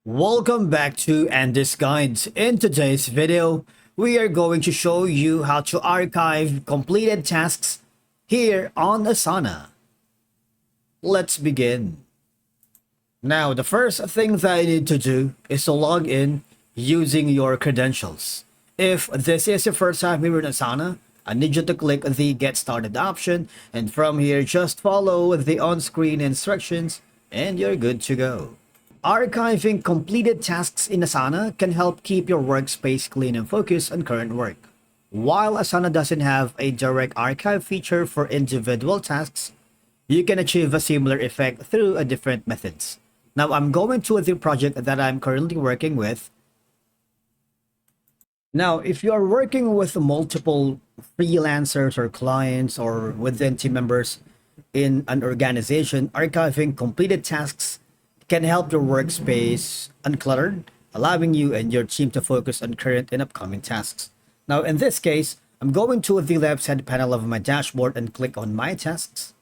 Welcome back to Andy's Guides. In today's video, we are going to show you how to archive completed tasks here on Asana. Let's begin. Now, the first thing that you need to do is to log in using your credentials. If this is your first time here in Asana, I need you to click the Get Started option, and from here, just follow the on-screen instructions, and you're good to go. Archiving completed tasks in Asana can help keep your workspace clean and focused on current work. While Asana doesn't have a direct archive feature for individual tasks, you can achieve a similar effect through a different methods. Now I'm going to the project that I'm currently working with. Now, if you are working with multiple freelancers or clients or within team members in an organization, archiving completed tasks can help your workspace uncluttered, allowing you and your team to focus on current and upcoming tasks. Now, in this case, I'm going to the left side panel of my dashboard and click on My Tasks.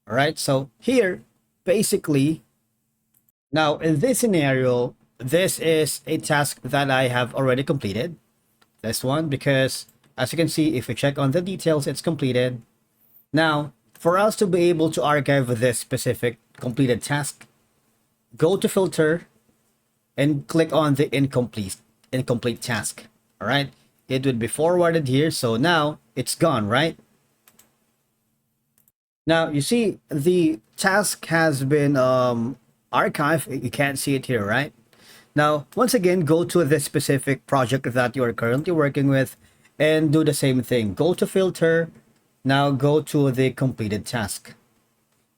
All right, so here, basically, now in this scenario, this is a task that I have already completed. This one, because as you can see, if we check on the details, it's completed. Now, for us to be able to archive this specific completed task, go to filter and click on the incomplete task. All right, it would be forwarded here, so now it's gone, right? Now you see the task has been archived. You can't see it here, right? Now once again, go to the specific project that you are currently working with and do the same thing. Go to filter, now go to the completed task.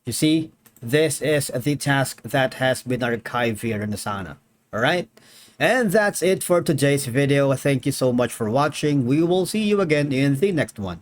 You see, this is the task that has been archived here in Asana. All right, and that's it for today's video. Thank you so much for watching. We will see you again in the next one.